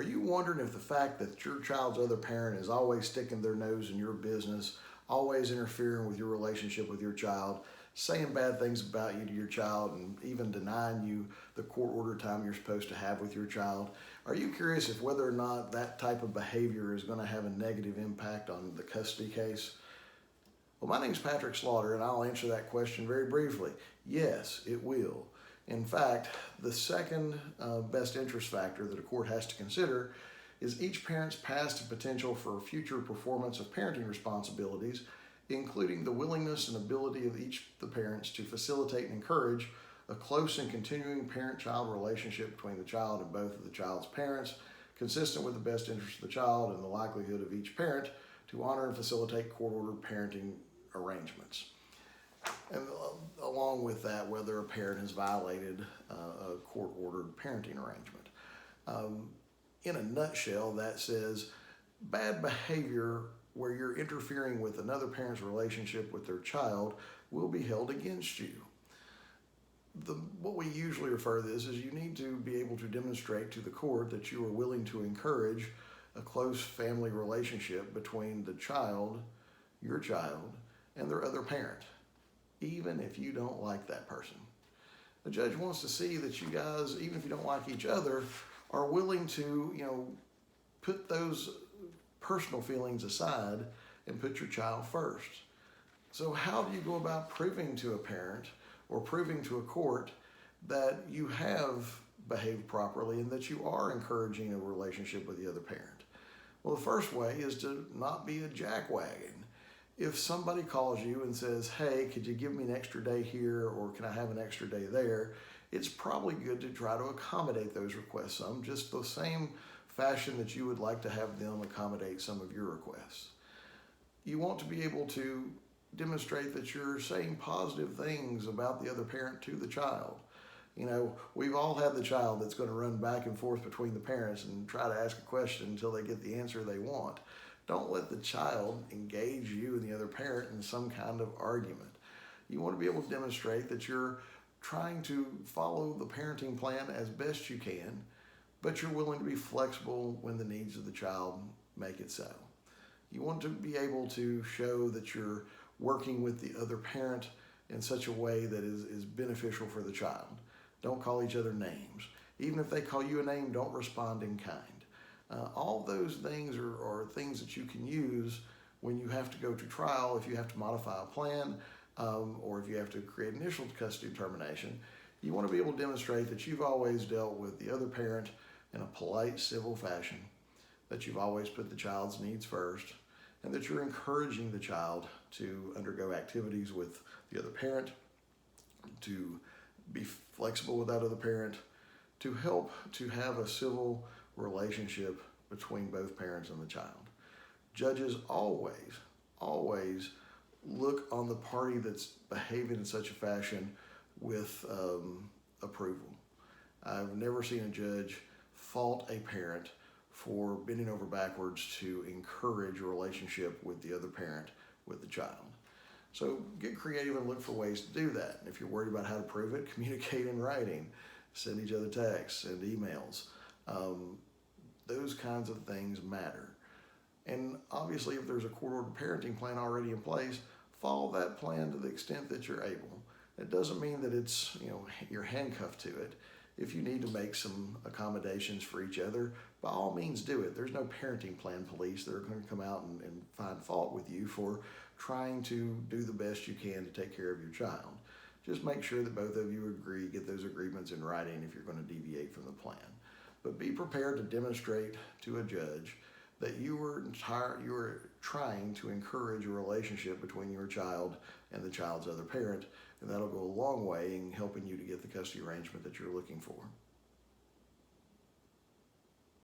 Are you wondering if the fact that your child's other parent is always sticking their nose in your business, always interfering with your relationship with your child, saying bad things about you to your child, and even denying you the court ordered time you're supposed to have with your child? Are you curious if whether or not that type of behavior is going to have a negative impact on the custody case? Well, my name's Patrick Slaughter, and I'll answer that question very briefly. Yes, it will. In fact, the second best interest factor that a court has to consider is each parent's past and potential for future performance of parenting responsibilities, including the willingness and ability of each of the parents to facilitate and encourage a close and continuing parent-child relationship between the child and both of the child's parents, consistent with the best interest of the child and the likelihood of each parent to honor and facilitate court-ordered parenting arrangements. And along with that, whether a parent has violated a court-ordered parenting arrangement. In a nutshell, that says bad behavior where you're interfering with another parent's relationship with their child will be held against you. What we usually refer to this is you need to be able to demonstrate to the court that you are willing to encourage a close family relationship between the child, your child, and their other parent, even if you don't like that person. The judge wants to see that you guys, even if you don't like each other, are willing to, put those personal feelings aside and put your child first. So how do you go about proving to a parent or proving to a court that you have behaved properly and that you are encouraging a relationship with the other parent? Well, the first way is to not be a jackwagon. If somebody calls you and says, hey, could you give me an extra day here, or can I have an extra day there? It's probably good to try to accommodate those requests some, just the same fashion that you would like to have them accommodate some of your requests. You want to be able to demonstrate that you're saying positive things about the other parent to the child. We've all had the child that's going to run back and forth between the parents and try to ask a question until they get the answer they want. Don't let the child engage you and the other parent in some kind of argument. You want to be able to demonstrate that you're trying to follow the parenting plan as best you can, but you're willing to be flexible when the needs of the child make it so. You want to be able to show that you're working with the other parent in such a way that is beneficial for the child. Don't call each other names. Even if they call you a name, don't respond in kind. All those things are things that you can use when you have to go to trial, if you have to modify a plan, or if you have to create initial custody determination. You want to be able to demonstrate that you've always dealt with the other parent in a polite, civil fashion, that you've always put the child's needs first, and that you're encouraging the child to undergo activities with the other parent, to be flexible with that other parent, to help to have a civil relationship between both parents and the child. Judges always look on the party that's behaving in such a fashion with approval. I've never seen a judge fault a parent for bending over backwards to encourage a relationship with the other parent with the child. So get creative and look for ways to do that. And if you're worried about how to prove it, communicate in writing, send each other texts, send emails. Those kinds of things matter. And obviously, if there's a court-ordered parenting plan already in place, follow that plan to the extent that you're able. It doesn't mean that it's, you're handcuffed to it. If you need to make some accommodations for each other, by all means do it. There's no parenting plan police that are going to come out and find fault with you for trying to do the best you can to take care of your child. Just make sure that both of you agree, get those agreements in writing if you're going to deviate from the plan. But be prepared to demonstrate to a judge that you were trying to encourage a relationship between your child and the child's other parent, and that'll go a long way in helping you to get the custody arrangement that you're looking for.